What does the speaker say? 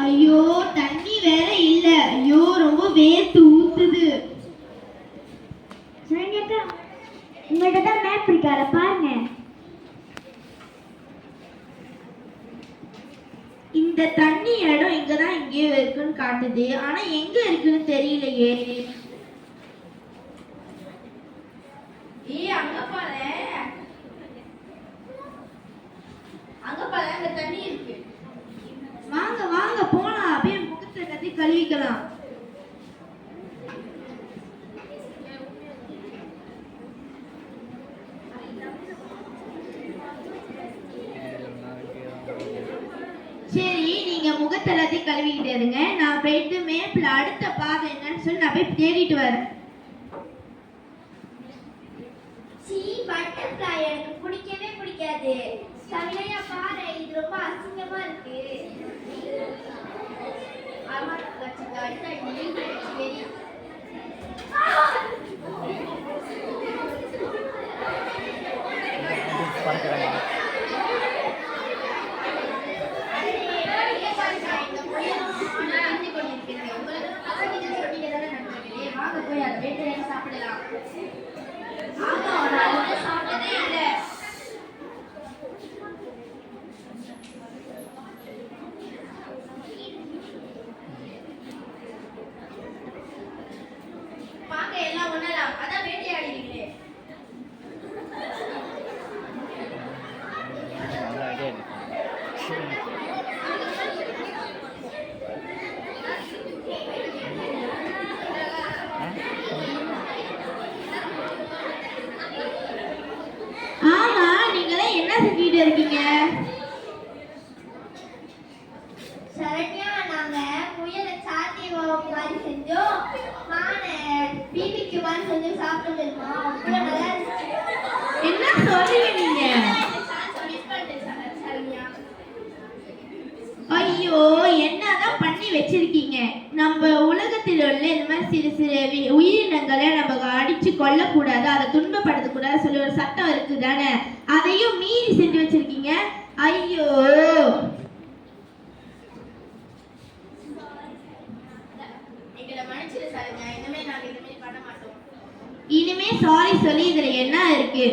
ஐயோ தண்ணி வேற இல்ல. ஐயோ ரொம்ப வேர்த்து ஊத்துது. உங்கள்கிட்ட தான் மேப் இருக்கார பாருங்க. இந்த தண்ணி இடம் இங்கதான் எங்கேயோ இருக்குன்னு காட்டுது. ஆனா எங்க இருக்குன்னு தெரியலையே. அங்க பாரு, அங்க பாரு, அங்க தண்ணி இருக்கு. வாங்க வாங்க போலாம். அப்படியே முகத்தை கட்டி கழுவிக்கலாம். சரி, நீங்க முகத்தை எல்லாத்தையும் கழுவிக்கிட்டே இருங்க. நான் போயிட்டு மேப்ல அடுத்த பாதை என்னன்னு சொல்லி நான் போய் தேடிட்டு வரேன். பட்டர்ஃப்ளை எனக்கு பிடிக்கவே பிடிக்காது. சவிலையா பாரு, இது ரொம்ப அசிங்கமா இருக்கு. ஆமா கச்சா அடுத்த நீ சாப்பிடலாம். ஆமா நான் சாப்பிட்டதே இல்லை. பார்க்க எல்லாம் ஒண்ணலாம். அதான் வேட்டையாடுவீங்களே. ஆமா நீங்களே என்ன செஞ்சுட்டு இருக்கீங்க? சரண்யா, நாங்க முயலை சாத்தி மாதிரி செஞ்சோம். மானை பிபிக்கு மாதிரி செஞ்சு சாப்பிட்டு இருக்கோம். அவ்வளவு நல்லா இருந்துச்சு. என்ன சொல்றீங்க நீங்க? ஐயோ என்னதான் பண்ணி வச்சிருக்கீங்க. நம்ம உலகத்தில் உள்ள இந்த மாதிரி சிறு சிறு உயிரினங்களை நம்ம அடிச்சு கொல்லக்கூடாது, அதை துன்பப்படுத்தக்கூடாது சொல்லி ஒரு சட்டம் இருக்கு தானே. அதையும் மீறி செஞ்சு வச்சிருக்கீங்க. ஐயோ இனிமே சாரி சொல்லி இதுல என்ன இருக்கு?